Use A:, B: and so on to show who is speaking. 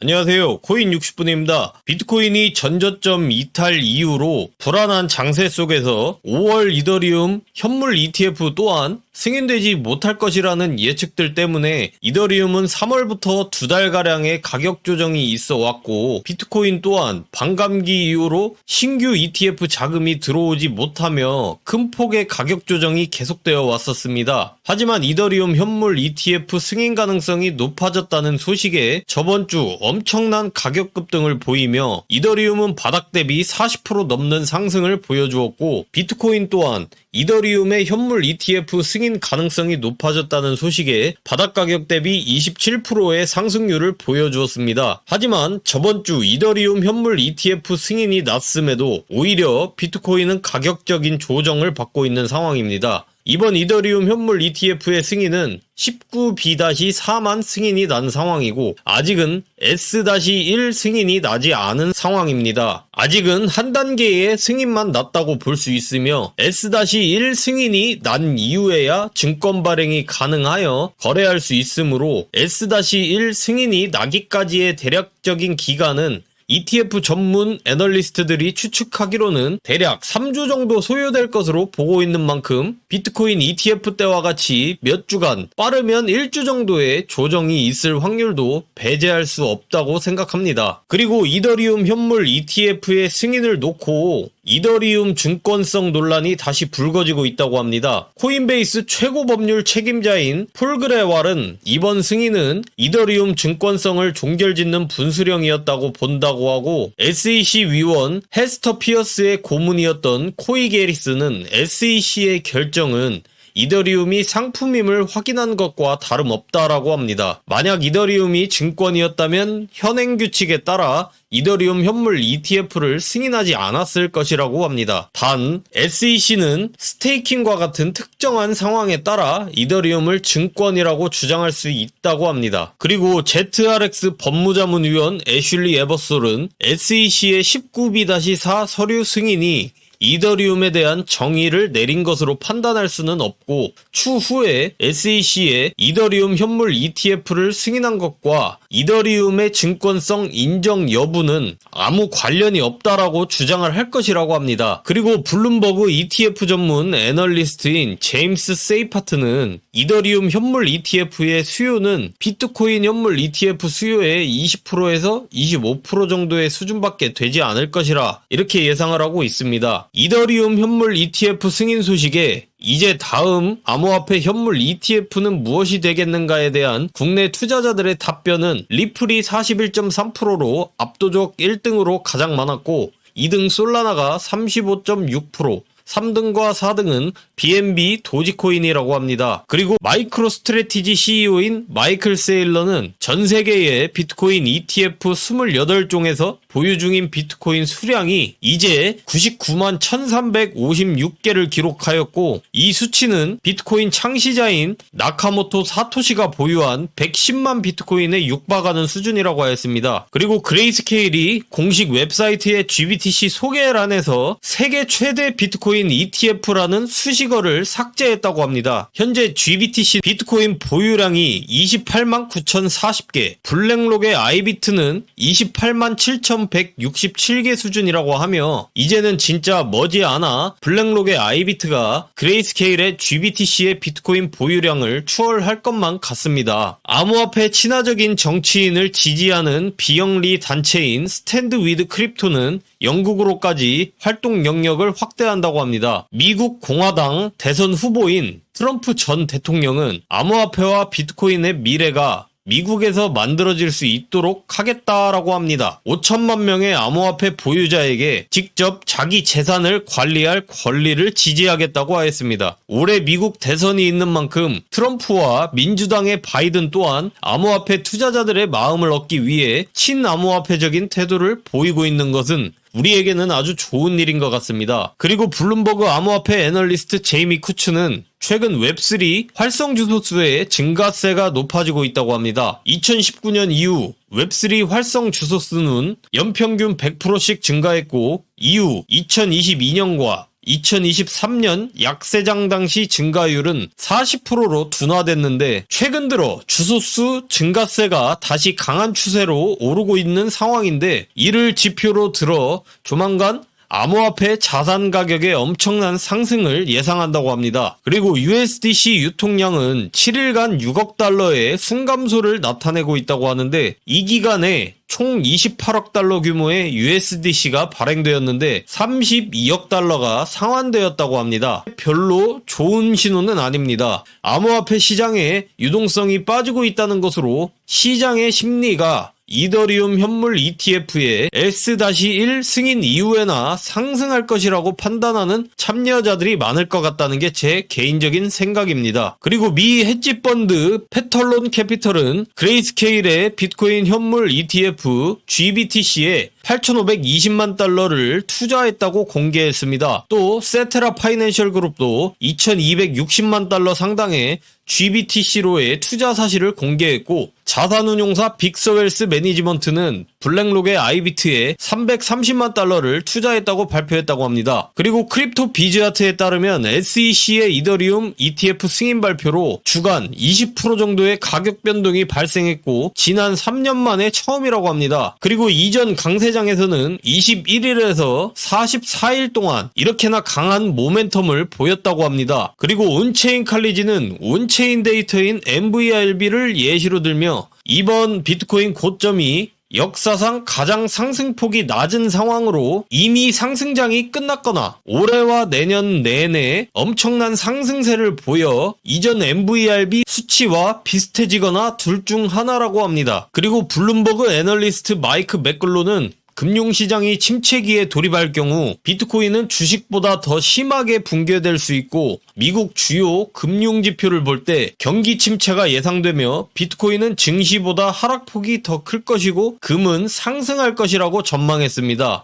A: 안녕하세요. 코인 60분입니다. 비트코인이 전저점 이탈 이후로 불안한 장세 속에서 5월 이더리움 현물 ETF 또한 승인되지 못할 것이라는 예측들 때문에 이더리움은 3월부터 2달가량의 가격 조정이 있어 왔고, 비트코인 또한 반감기 이후로 신규 ETF 자금이 들어오지 못하며 큰 폭의 가격 조정이 계속되어 왔었습니다. 하지만 이더리움 현물 ETF 승인 가능성이 높아졌다는 소식에 저번 주 엄청난 가격 급등을 보이며 이더리움은 바닥 대비 40% 넘는 상승을 보여주었고, 비트코인 또한 이더리움의 현물 ETF 승인 가능성이 높아졌다는 소식에 바닥 가격 대비 27%의 상승률을 보여주었습니다. 하지만 저번 주 이더리움 현물 ETF 승인이 났음에도 오히려 비트코인은 가격적인 조정을 받고 있는 상황입니다. 이번 이더리움 현물 ETF의 승인은 19B-4만 승인이 난 상황이고, 아직은 S-1 승인이 나지 않은 상황입니다. 아직은 한 단계의 승인만 났다고 볼 수 있으며, S-1 승인이 난 이후에야 증권 발행이 가능하여 거래할 수 있으므로 S-1 승인이 나기까지의 대략적인 기간은 ETF 전문 애널리스트들이 추측하기로는 대략 3주 정도 소요될 것으로 보고 있는 만큼 비트코인 ETF 때와 같이 몇 주간, 빠르면 1주 정도의 조정이 있을 확률도 배제할 수 없다고 생각합니다. 그리고 이더리움 현물 ETF의 승인을 놓고 이더리움 증권성 논란이 다시 불거지고 있다고 합니다. 코인베이스 최고 법률 책임자인 폴 그레왈은 이번 승인은 이더리움 증권성을 종결짓는 분수령이었다고 본다고 하고, SEC 위원 헤스터 피어스의 고문이었던 코이 게리스는 SEC의 결정은 이더리움이 상품임을 확인한 것과 다름없다라고 합니다. 만약 이더리움이 증권이었다면 현행 규칙에 따라 이더리움 현물 ETF를 승인하지 않았을 것이라고 합니다. 단, SEC는 스테이킹과 같은 특정한 상황에 따라 이더리움을 증권이라고 주장할 수 있다고 합니다. 그리고 ZRX 법무자문위원 애슐리 에버솔은 SEC의 19B-4 서류 승인이 이더리움에 대한 정의를 내린 것으로 판단할 수는 없고, 추후에 SEC의 이더리움 현물 ETF를 승인한 것과 이더리움의 증권성 인정 여부는 아무 관련이 없다라고 주장을 할 것이라고 합니다. 그리고 블룸버그 ETF 전문 애널리스트인 제임스 세이파트는 이더리움 현물 ETF의 수요는 비트코인 현물 ETF 수요의 20%에서 25% 정도의 수준밖에 되지 않을 것이라 이렇게 예상을 하고 있습니다. 이더리움 현물 ETF 승인 소식에 이제 다음 암호화폐 현물 ETF는 무엇이 되겠는가에 대한 국내 투자자들의 답변은 리플이 41.3%로 압도적 1등으로 가장 많았고, 2등 솔라나가 35.6%, 3등과 4등은 BNB 도지코인이라고 합니다. 그리고 마이크로 스트래티지 CEO인 마이클 세일러는 전 세계의 비트코인 ETF 28종에서 보유 중인 비트코인 수량이 이제 99만 1356개를 기록하였고, 이 수치는 비트코인 창시자인 나카모토 사토시가 보유한 110만 비트코인에 육박하는 수준이라고 하였습니다. 그리고 그레이스케일이 공식 웹사이트의 GBTC 소개란에서 세계 최대 비트코인 ETF라는 수식어를 삭제했다고 합니다. 현재 GBTC 비트코인 보유량이 28만 9,040개, 블랙록의 아이비트는 28만 7,167개 수준이라고 하며, 이제는 진짜 머지않아 블랙록의 아이비트가 그레이스케일의 GBTC의 비트코인 보유량을 추월할 것만 같습니다. 암호화폐 친화적인 정치인을 지지하는 비영리 단체인 스탠드 위드 크립토는 영국으로까지 활동 영역을 확대한다고 합니다. 미국 공화당 대선 후보인 트럼프 전 대통령은 암호화폐와 비트코인의 미래가 미국에서 만들어질 수 있도록 하겠다라고 합니다. 5천만 명의 암호화폐 보유자에게 직접 자기 재산을 관리할 권리를 지지하겠다고 하였습니다. 올해 미국 대선이 있는 만큼 트럼프와 민주당의 바이든 또한 암호화폐 투자자들의 마음을 얻기 위해 친암호화폐적인 태도를 보이고 있는 것은 우리에게는 아주 좋은 일인 것 같습니다. 그리고 블룸버그 암호화폐 애널리스트 제이미 쿠츠는 최근 웹3 활성 주소수의 증가세가 높아지고 있다고 합니다. 2019년 이후 웹3 활성 주소수는 연평균 100%씩 증가했고, 이후 2022년과 2023년 약세장 당시 증가율은 40%로 둔화됐는데 최근 들어 주소수 증가세가 다시 강한 추세로 오르고 있는 상황인데 이를 지표로 들어 조만간 암호화폐 자산 가격의 엄청난 상승을 예상한다고 합니다. 그리고 USDC 유통량은 7일간 6억 달러의 순감소를 나타내고 있다고 하는데 이 기간에 총 28억 달러 규모의 USDC가 발행되었는데 32억 달러가 상환되었다고 합니다. 별로 좋은 신호는 아닙니다. 암호화폐 시장에 유동성이 빠지고 있다는 것으로 시장의 심리가 이더리움 현물 ETF의 S-1 승인 이후에나 상승할 것이라고 판단하는 참여자들이 많을 것 같다는 게 제 개인적인 생각입니다. 그리고 미 헤지 펀드 페털론 캐피털은 그레이스케일의 비트코인 현물 ETF GBTC에 8,520만 달러를 투자했다고 공개했습니다. 또 세테라 파이낸셜 그룹도 2,260만 달러 상당의 GBTC로의 투자 사실을 공개했고 자산운용사 빅서웰스 매니지먼트는 블랙록의 아이비트에 330만 달러를 투자했다고 발표했다고 합니다. 그리고 크립토 비즈아트에 따르면 SEC의 이더리움 ETF 승인 발표로 주간 20% 정도의 가격 변동이 발생했고 지난 3년 만에 처음이라고 합니다. 그리고 이전 강세장에서는 21일에서 44일 동안 이렇게나 강한 모멘텀을 보였다고 합니다. 그리고 온체인 칼리지는 온체인 데이터인 MVRB를 예시로 들며 이번 비트코인 고점이 역사상 가장 상승폭이 낮은 상황으로 이미 상승장이 끝났거나 올해와 내년 내내 엄청난 상승세를 보여 이전 MVRB 수치와 비슷해지거나 둘 중 하나라고 합니다. 그리고 블룸버그 애널리스트 마이크 맥글로는 금융시장이 침체기에 돌입할 경우 비트코인은 주식보다 더 심하게 붕괴될 수 있고 미국 주요 금융지표를 볼 때 경기 침체가 예상되며 비트코인은 증시보다 하락폭이 더 클 것이고 금은 상승할 것이라고 전망했습니다.